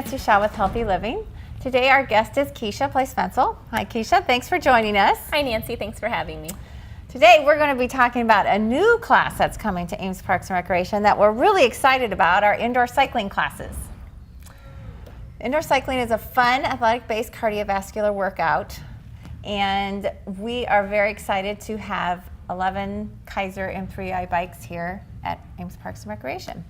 Nancy Shaw with Healthy Living. Today our guest is Keisha Place-Fensel. Hi Keisha, thanks for joining us. Hi Nancy, thanks for having me. Today we're going to be talking about a new class that's coming to Ames Parks and Recreation that we're really excited about, our indoor cycling classes. Indoor cycling is a fun, athletic-based cardiovascular workout, and we are very excited to have 11 Kaiser M3i bikes here at Ames Parks and Recreation.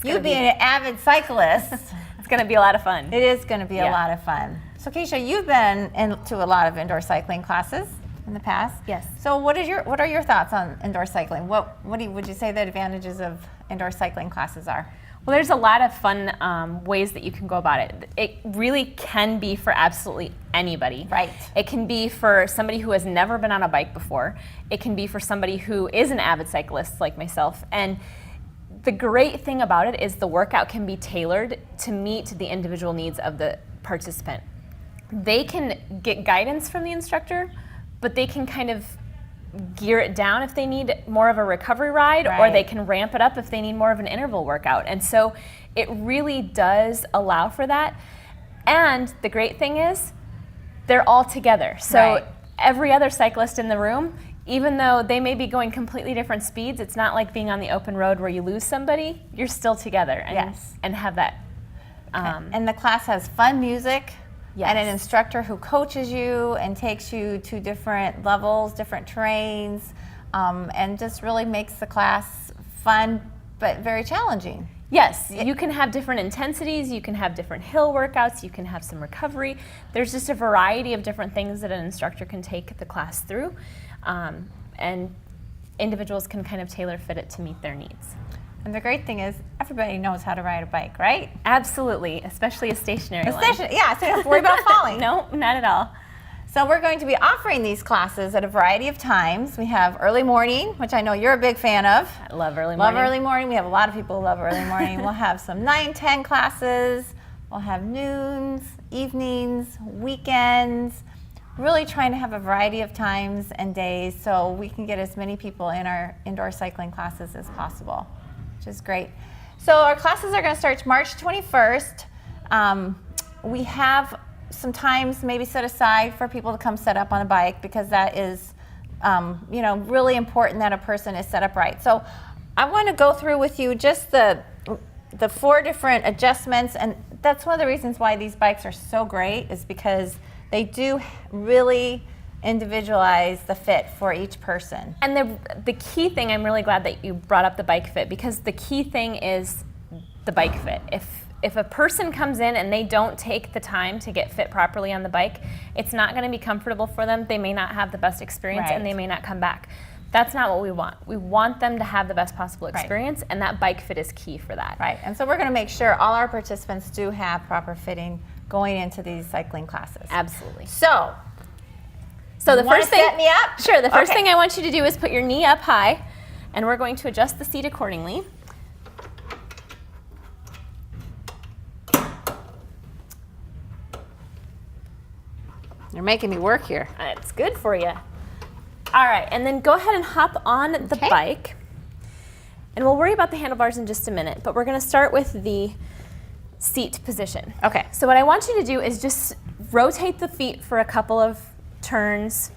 You being an avid cyclist, it's going to be a lot of fun. It is going to be a lot of fun. So Keisha, you've been into a lot of indoor cycling classes in the past. Yes. So what are your thoughts on indoor cycling? Would you say the advantages of indoor cycling classes are? Well, there's a lot of fun ways that you can go about it. It really can be for absolutely anybody. Right. It can be for somebody who has never been on a bike before. It can be for somebody who is an avid cyclist like myself. And the great thing about it is the workout can be tailored to meet the individual needs of the participant. They can get guidance from the instructor, but they can kind of gear it down if they need more of a recovery ride, or they can ramp it up if they need more of an interval workout. And so it really does allow for that. And the great thing is they're all together. So every other cyclist in the room, even though they may be going completely different speeds, it's not like being on the open road where you lose somebody. You're still together and have that. And the class has fun music. Yes. And an instructor who coaches you and takes you to different levels, different terrains, and just really makes the class fun but very challenging. Yes, you can have different intensities, you can have different hill workouts, you can have some recovery. There's just a variety of different things that an instructor can take the class through, and individuals can kind of tailor fit it to meet their needs. And the great thing is, everybody knows how to ride a bike, right? Absolutely, especially a stationary one. Yeah, so you don't have to worry about falling. No, not at all. So we're going to be offering these classes at a variety of times. We have early morning, which I know you're a big fan of. I love early morning. Love early morning. We have a lot of people who love early morning. We'll have some 9, 10 classes. We'll have noons, evenings, weekends. Really trying to have a variety of times and days so we can get as many people in our indoor cycling classes as possible, which is great. So our classes are going to start March 21st. We have some times maybe set aside for people to come set up on a bike, because that is really important that a person is set up right. So I want to go through with you just the 4 different adjustments, and that's one of the reasons why these bikes are so great, is because they do really individualize the fit for each person. And the key thing, I'm really glad that you brought up the bike fit, because the key thing is the bike fit. If a person comes in and they don't take the time to get fit properly on the bike, it's not going to be comfortable for them. They may not have the best experience and they may not come back. That's not what we want. We want them to have the best possible experience, and that bike fit is key for that. Right, and so we're going to make sure all our participants do have proper fitting going into these cycling classes. Absolutely. So the first thing, set me up? Sure, the first thing I want you to do is put your knee up high, and we're going to adjust the seat accordingly. You're making me work here. It's good for you. All right, and then go ahead and hop on the bike. And we'll worry about the handlebars in just a minute, but we're going to start with the seat position. Okay. So what I want you to do is just rotate the feet for a couple of turns,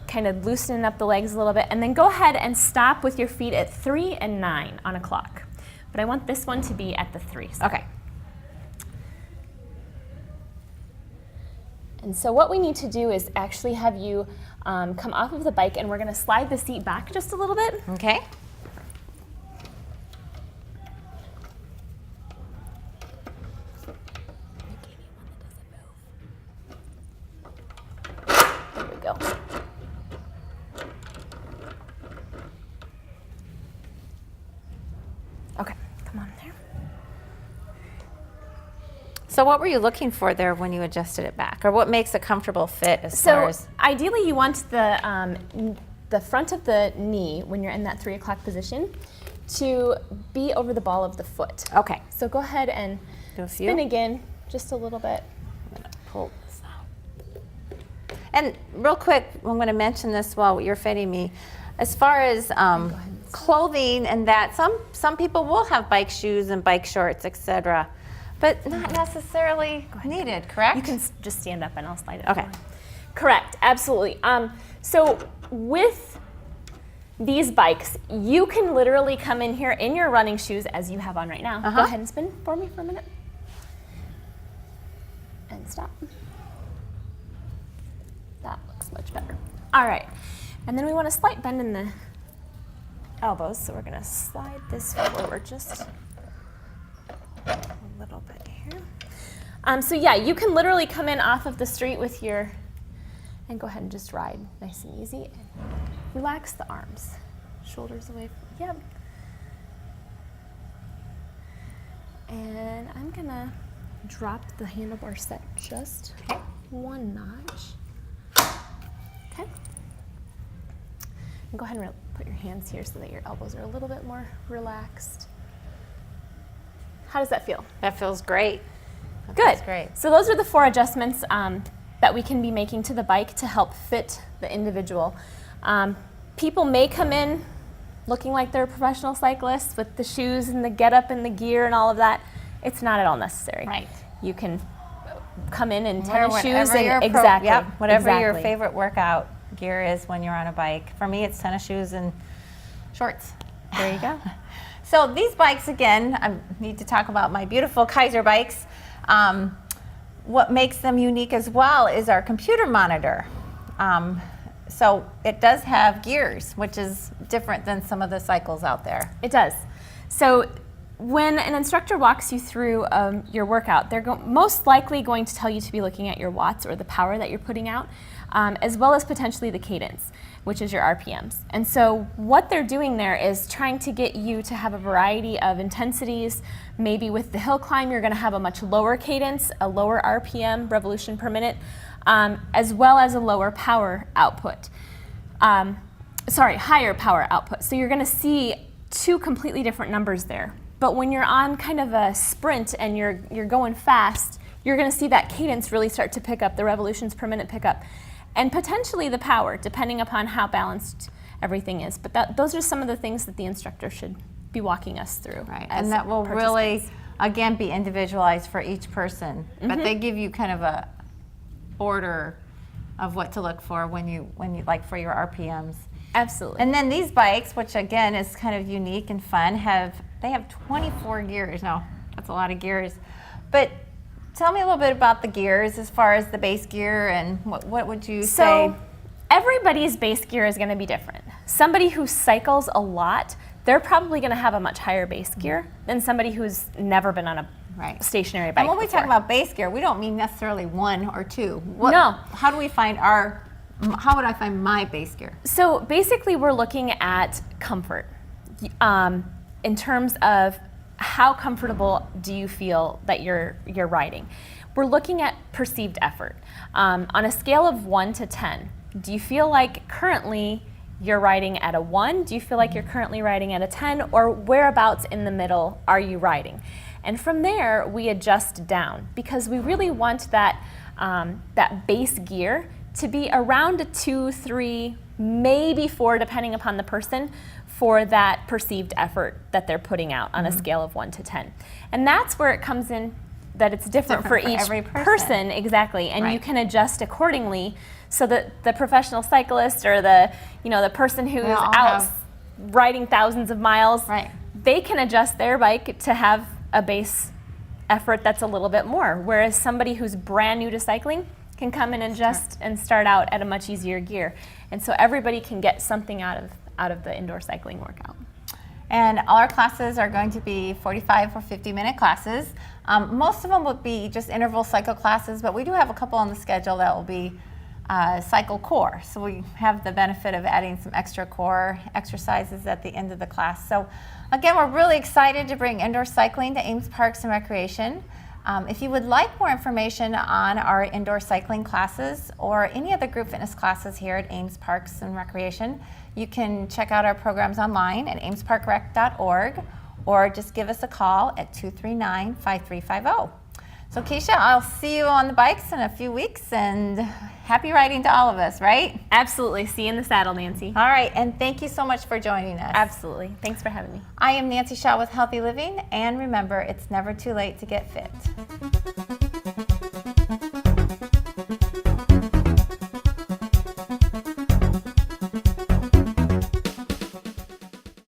kind of loosening up the legs a little bit, and then go ahead and stop with your feet at 3 and 9 on a clock. But I want this one to be at the 3. Okay. And so what we need to do is actually have you come off of the bike, and we're going to slide the seat back just a little bit. Okay. There we go. Okay, come on there. So what were you looking for there when you adjusted it back, or what makes a comfortable fit as far as? So ideally you want the front of the knee, when you're in that 3 o'clock position, to be over the ball of the foot. Okay. So go ahead and spin again just a little bit. I'm going to pull this out. And real quick, I'm going to mention this while you're fitting me. As far as clothing and that. Some people will have bike shoes and bike shorts, etc., but not necessarily needed, correct? You can just stand up and I'll slide it. Okay. forward. Correct, absolutely. So with these bikes, you can literally come in here in your running shoes as you have on right now. Go ahead and spin for me for a minute. And stop. That looks much better. All right, and then we want a slight bend in the elbows, so we're gonna slide this forward just a little bit here. So yeah, you can literally come in off of the street with your, and go ahead and just ride nice and easy. And relax the arms, shoulders away from, yep. And I'm gonna drop the handlebar set just one notch. Okay. And go ahead and put your hands here so that your elbows are a little bit more relaxed. How does that feel? That feels great. That Good. feels great. So those are the 4 adjustments that we can be making to the bike to help fit the individual. People may come in looking like they're professional cyclists with the shoes and the getup and the gear and all of that. It's not at all necessary. Right. You can come in and Wear tennis shoes whatever your and exactly. Yep, whatever your exactly. favorite workout gear is when you're on a bike. For me, it's tennis shoes and shorts. There you go. So these bikes, again, I need to talk about my beautiful Kaiser bikes. What makes them unique as well is our computer monitor. So it does have gears, which is different than some of the cycles out there. It does. So when an instructor walks you through your workout, they're most likely going to tell you to be looking at your watts or the power that you're putting out, as well as potentially the cadence, which is your RPMs. And so what they're doing there is trying to get you to have a variety of intensities. Maybe with the hill climb, you're going to have a much lower cadence, a lower RPM, revolution per minute, as well as a lower power output. Higher power output. So you're going to see 2 completely different numbers there. But when you're on kind of a sprint and you're going fast, you're going to see that cadence really start to pick up, the revolutions per minute pick up, and potentially the power, depending upon how balanced everything is. But those are some of the things that the instructor should be walking us through. Right, and that will really, again, be individualized for each person. But they give you kind of a order of what to look for when you like for your RPMs. Absolutely. And then these bikes, which again is kind of unique and fun, they have 24 gears. Now, that's a lot of gears. But tell me a little bit about the gears as far as the base gear and what would you say? So everybody's base gear is going to be different. Somebody who cycles a lot, they're probably going to have a much higher base gear than somebody who's never been on a stationary bike And when we before. talk about base gear, we don't mean necessarily 1 or 2. No. How do we find how would I find my base gear? So basically we're looking at comfort in terms of how comfortable do you feel that you're riding. We're looking at perceived effort. On a scale of 1 to 10, do you feel like currently you're riding at a 1? Do you feel like you're currently riding at a 10? Or whereabouts in the middle are you riding? And from there, we adjust down because we really want that base gear to be around a 2, 3, maybe 4, depending upon the person, for that perceived effort that they're putting out on a scale of 1 to 10. And that's where it comes in that it's different for each every person. exactly, and you can adjust accordingly so that the professional cyclist or the person who's out riding thousands of miles, they can adjust their bike to have a base effort that's a little bit more, whereas somebody who's brand new to cycling can come in and adjust and start out at a much easier gear. And so everybody can get something out of the indoor cycling workout. And all our classes are going to be 45 or 50-minute classes. Most of them will be just interval cycle classes, but we do have a couple on the schedule that will be cycle core. So we have the benefit of adding some extra core exercises at the end of the class. So again, we're really excited to bring indoor cycling to Ames Parks and Recreation. If you would like more information on our indoor cycling classes or any other group fitness classes here at Ames Parks and Recreation, you can check out our programs online at amesparkrec.org or just give us a call at 239-5350. So Keisha, I'll see you on the bikes in a few weeks, and happy riding to all of us, right? Absolutely. See you in the saddle, Nancy. All right, and thank you so much for joining us. Absolutely. Thanks for having me. I am Nancy Shaw with Healthy Living, and remember, it's never too late to get fit.